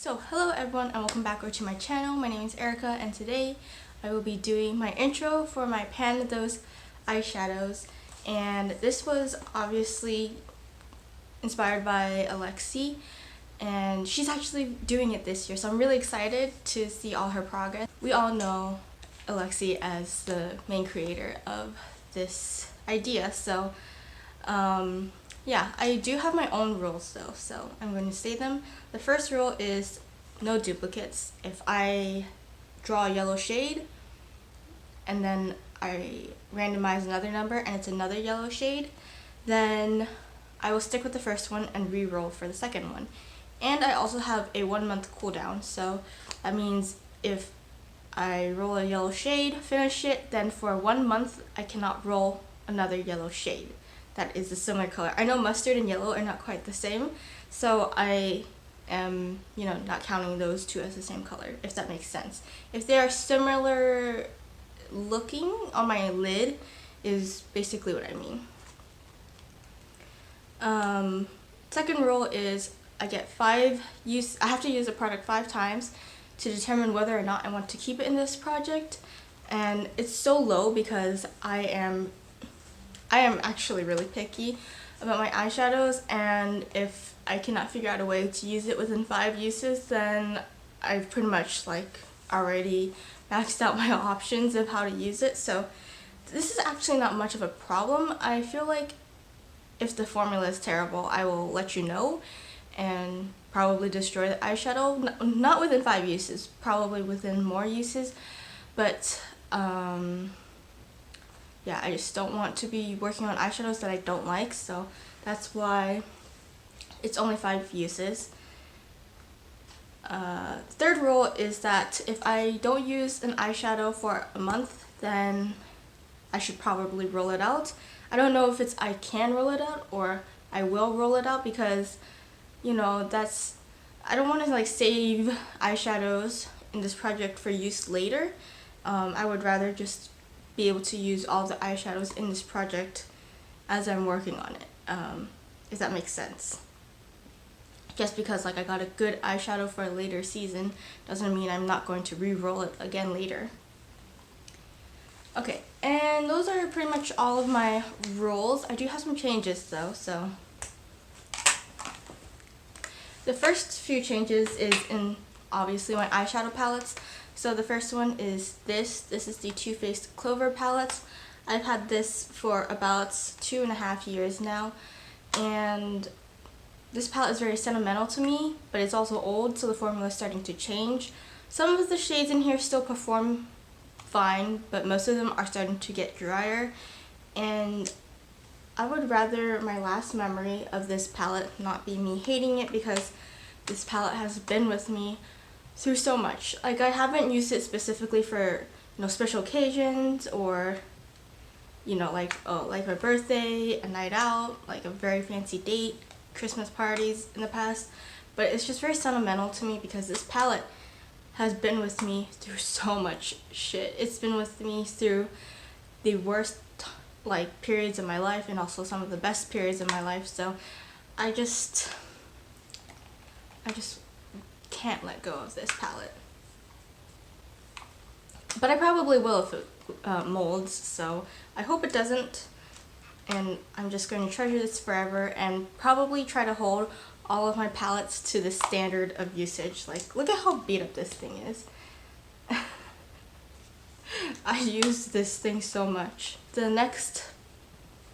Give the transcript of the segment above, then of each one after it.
So hello everyone and welcome back to my channel. My name is Erica and today I will be doing my intro for my Pan Those eyeshadows, and this was obviously inspired by Alexi, and she's actually doing it this year, so I'm really excited to see all her progress. We all know Alexi as the main creator of this idea, so yeah, I do have my own rules though, so I'm going to say them. The first rule is no duplicates. If I draw a yellow shade and then I randomize another number and it's another yellow shade, then I will stick with the first one and re-roll for the second one. And I also have a 1 month cooldown, so that means if I roll a yellow shade, finish it, then for 1 month I cannot roll another yellow shade that is a similar color. I know mustard and yellow are not quite the same, so I am, not counting those two as the same color, if that makes sense. If they are similar looking on my lid is basically what I mean. Second rule is I have to use a product 5 times to determine whether or not I want to keep it in this project, and it's so low because I am actually really picky about my eyeshadows, and if I cannot figure out a way to use it within 5 uses, then I've pretty much already maxed out my options of how to use it. So this is actually not much of a problem. I feel like if the formula is terrible, I will let you know and probably destroy the eyeshadow. Not within 5 uses, probably within more uses, but yeah, I just don't want to be working on eyeshadows that I don't like, so that's why it's only 5 uses. Third rule is that if I don't use an eyeshadow for a month, then I should probably roll it out. I don't know if it's I can roll it out or I will roll it out, because I don't want to save eyeshadows in this project for use later. I would rather just be able to use all the eyeshadows in this project as I'm working on it, if that makes sense. Just because I got a good eyeshadow for a later season doesn't mean I'm not going to re-roll it again later. Okay, and those are pretty much all of my rules. I do have some changes though, so the first few changes is in obviously my eyeshadow palettes. So the first one is this is the Too Faced Clover palette. I've had this for about 2.5 years now, and this palette is very sentimental to me, but it's also old, so the formula is starting to change. Some of the shades in here still perform fine, but most of them are starting to get drier, and I would rather my last memory of this palette not be me hating it, because this palette has been with me through so much. I haven't used it specifically for special occasions, or like my birthday, a night out, a very fancy date, Christmas parties in the past, but it's just very sentimental to me because this palette has been with me through so much shit. It's been with me through the worst periods of my life and also some of the best periods of my life, so I just can't let go of this palette. But I probably will if it molds, so I hope it doesn't, and I'm just going to treasure this forever and probably try to hold all of my palettes to the standard of usage. Look at how beat up this thing is. I use this thing so much. The next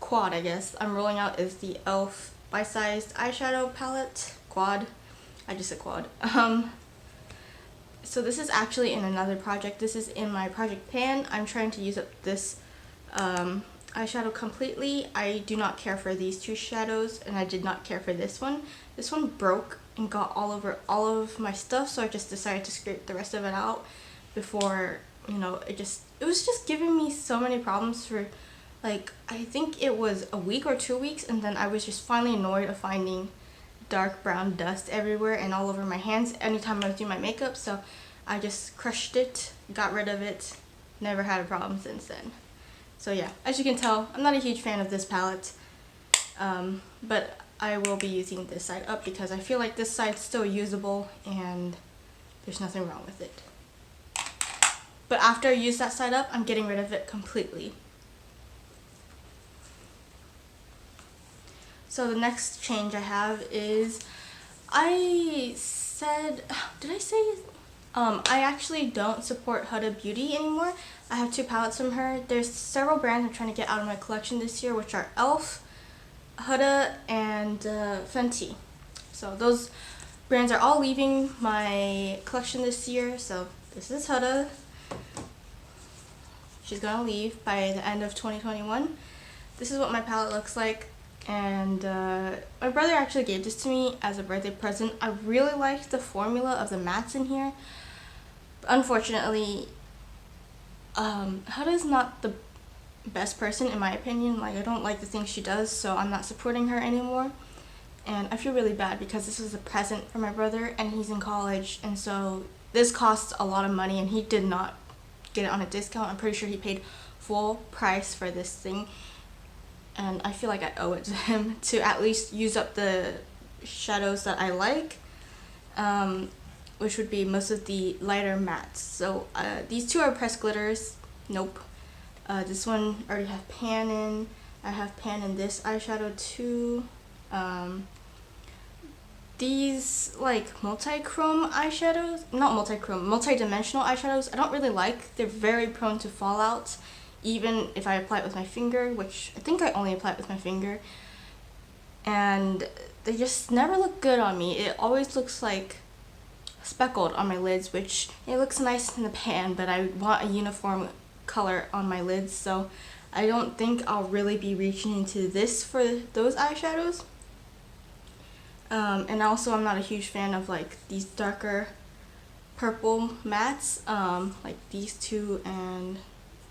quad, I guess, I'm rolling out is the e.l.f. bite-sized eyeshadow palette. Quad. I just said quad. So this is actually in another project. This is in my project Pan. I'm trying to use up this eyeshadow completely. I do not care for these two shadows, and I did not care for this one. This one broke and got all over all of my stuff, so I just decided to scrape the rest of it out before, it was just giving me so many problems for I think it was a week or 2 weeks, and then I was just finally annoyed of finding dark brown dust everywhere and all over my hands anytime I was doing my makeup, so I just crushed it, got rid of it, never had a problem since then. So yeah, as you can tell, I'm not a huge fan of this palette, but I will be using this side up because I feel like this side's still usable and there's nothing wrong with it. But after I use that side up, I'm getting rid of it completely. So the next change I have is, I actually don't support Huda Beauty anymore. I have 2 palettes from her. There's several brands I'm trying to get out of my collection this year, which are e.l.f., Huda, and Fenty. So those brands are all leaving my collection this year. So this is Huda. She's gonna leave by the end of 2021. This is what my palette looks like. And my brother actually gave this to me as a birthday present. I really liked the formula of the mattes in here. Unfortunately, Huda's not the best person in my opinion. Like, I don't like the things she does, so I'm not supporting her anymore. And I feel really bad because this was a present for my brother and he's in college, and so this costs a lot of money and he did not get it on a discount. I'm pretty sure he paid full price for this thing, and I feel like I owe it to him to at least use up the shadows that I like, which would be most of the lighter mattes. So these 2 are pressed glitters. Nope. This one already have pan in. I have pan in this eyeshadow too. These like multi-chrome eyeshadows, not multi-chrome, multi-dimensional eyeshadows, I don't really like. They're very prone to fallout, even if I apply it with my finger, which I think I only apply it with my finger. And they just never look good on me. It always looks like speckled on my lids, which it looks nice in the pan, but I want a uniform color on my lids, so I don't think I'll really be reaching into this for those eyeshadows. And also I'm not a huge fan of like these darker purple mattes, like these 2 and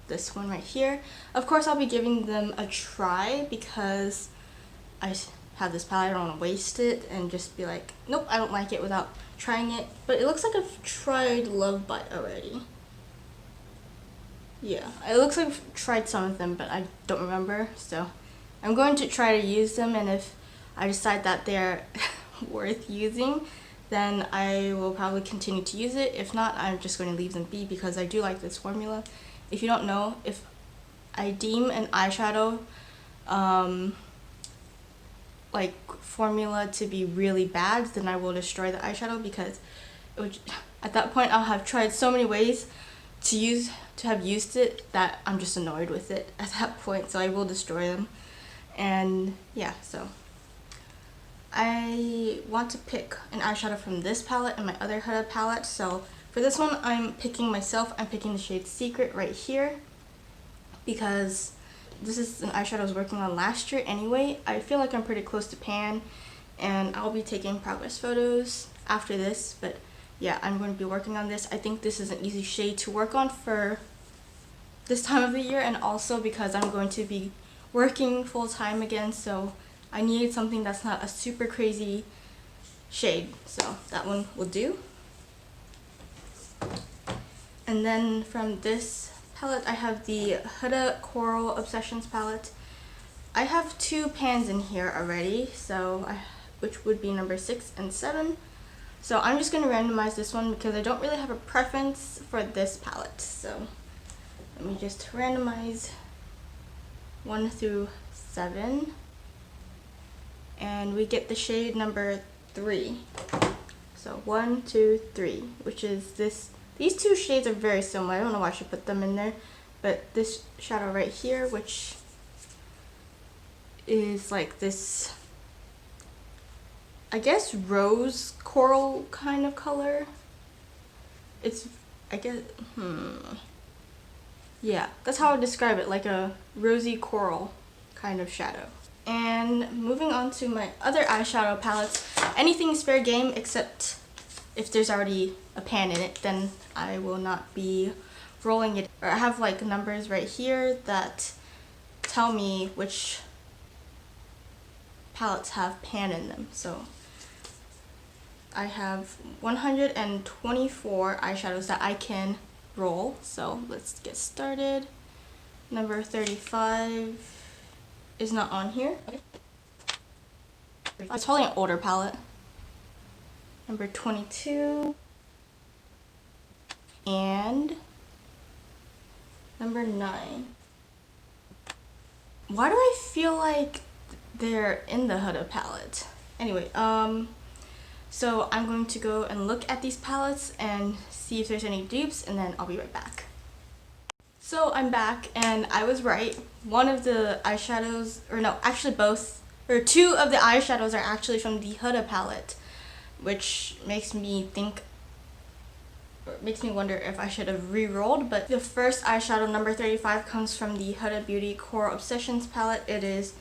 this one right here. Of course I'll be giving them a try because I have this palette, I don't want to waste it and just be like, nope, I don't like it without trying it. But it looks like I've tried Love Bite already. Yeah, it looks like I've tried some of them, but I don't remember. So I'm going to try to use them, and if I decide that they're worth using, then I will probably continue to use it. If not, I'm just going to leave them be because I do like this formula. If you don't know, if I deem an eyeshadow like formula to be really bad, then I will destroy the eyeshadow because at that point I'll have tried so many ways to have used it that I'm just annoyed with it at that point, so I will destroy them. And yeah, so I want to pick an eyeshadow from this palette and my other Huda palette. So for this one I'm picking the shade Secret right here because this is an eyeshadow I was working on last year anyway. I feel like I'm pretty close to pan, and I'll be taking progress photos after this, but yeah, I'm going to be working on this. I think this is an easy shade to work on for this time of the year, and also because I'm going to be working full-time again, so I needed something that's not a super crazy shade, so that one will do. And then from this palette, I have the Huda Coral Obsessions palette. I have 2 pans in here already, so which would be number 6 and 7. So I'm just going to randomize this one because I don't really have a preference for this palette. So let me just randomize 1 through 7. And we get the shade number 3. So 1, 2, 3, which is this. These 2 shades are very similar. I don't know why I should put them in there. But this shadow right here, which is like this, I guess, rose coral kind of color. It's, I guess, yeah, that's how I would describe it, like a rosy coral kind of shadow. And moving on to my other eyeshadow palettes, anything is fair game except if there's already a pan in it, then I will not be rolling it. Or I have like numbers right here that tell me which palettes have pan in them. So I have 124 eyeshadows that I can roll. So let's get started. Number 35 is not on here. Okay. It's probably an older palette. Number 22. And number 9. Why do I feel like they're in the Huda palette? Anyway, so I'm going to go and look at these palettes and see if there's any dupes, and then I'll be right back. So I'm back, and I was right. One of the eyeshadows, or no, actually both, or 2 of the eyeshadows are actually from the Huda palette, which makes me think, or makes me wonder if I should have re-rolled. But the first eyeshadow, number 35, comes from the Huda Beauty Core Obsessions palette. It is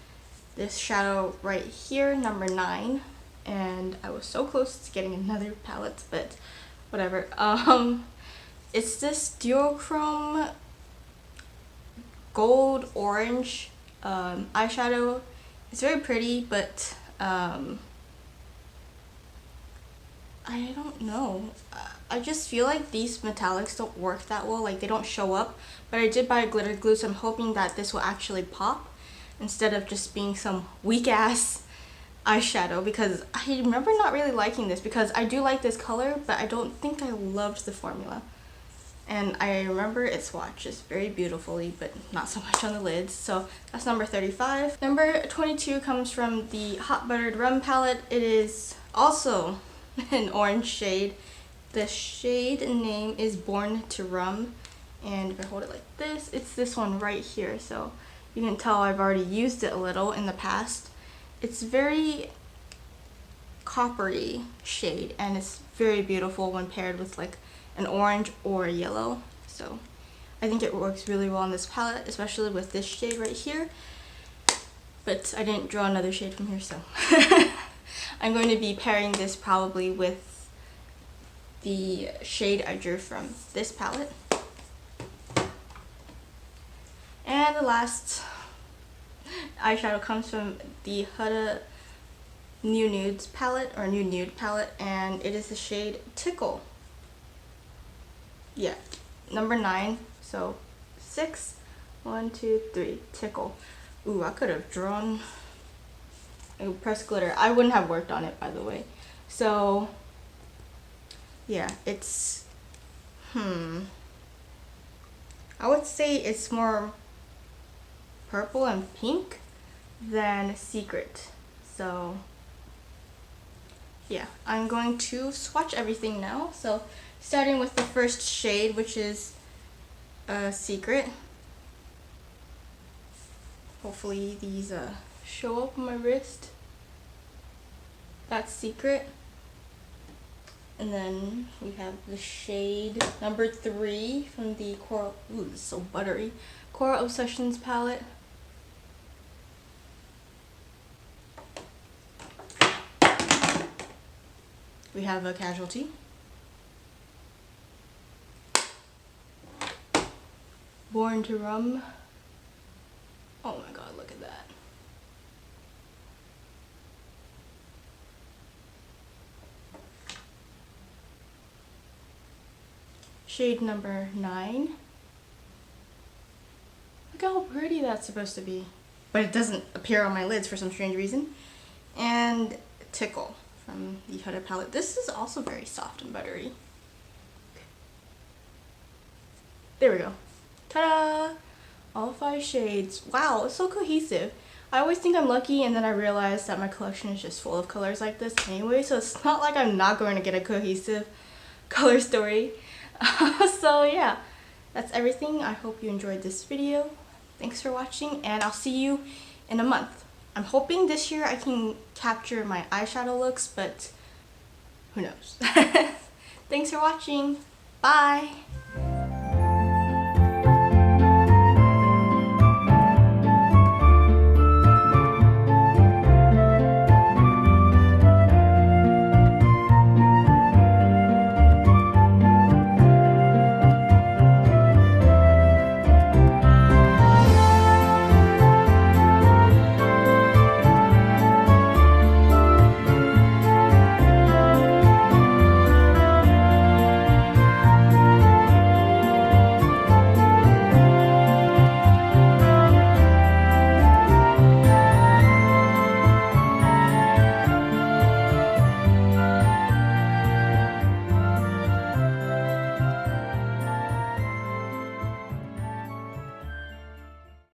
this shadow right here, number 9, and I was so close to getting another palette, but whatever. It's this duochrome gold orange eyeshadow. It's very pretty, but I don't know. I just feel like these metallics don't work that well, like they don't show up. But I did buy glitter glue, so I'm hoping that this will actually pop instead of just being some weak ass eyeshadow, because I remember not really liking this, because I do like this color, but I don't think I loved the formula. And I remember it swatches very beautifully, but not so much on the lids. So that's number 35. Number 22 comes from the Hot Buttered Rum palette. It is also an orange shade. The shade name is Born to Rum. And if I hold it like this, it's this one right here. So you can tell I've already used it a little in the past. It's very coppery shade, and it's very beautiful when paired with like an orange or a yellow. So I think it works really well on this palette, especially with this shade right here. But I didn't draw another shade from here, so I'm going to be pairing this probably with the shade I drew from this palette. And the last eyeshadow comes from the Huda New Nudes palette, or New Nude palette, and it is the shade Tickle. Yeah, number 9, so 6, 1, 2, 3, Tickle. Ooh, I could have drawn a pressed glitter. I wouldn't have worked on it, by the way. So yeah, it's I would say it's more purple and pink than Secret. So yeah, I'm going to swatch everything now. So starting with the first shade, which is Secret. Hopefully these show up on my wrist. That's Secret. And then we have the shade number 3 from the Core, ooh, this is so buttery, Core Obsessions palette. We have a Casualty. Born to Rum. Oh my god, look at that. Shade number 9. Look how pretty that's supposed to be. But it doesn't appear on my lids for some strange reason. And Tickle from the Huda palette. This is also very soft and buttery. Okay. There we go. Ta-da! All 5 shades. Wow, it's so cohesive. I always think I'm lucky, and then I realize that my collection is just full of colors like this anyway, so it's not like I'm not going to get a cohesive color story. So yeah, that's everything. I hope you enjoyed this video. Thanks for watching, and I'll see you in a month. I'm hoping this year I can capture my eyeshadow looks, but who knows. Thanks for watching. Bye!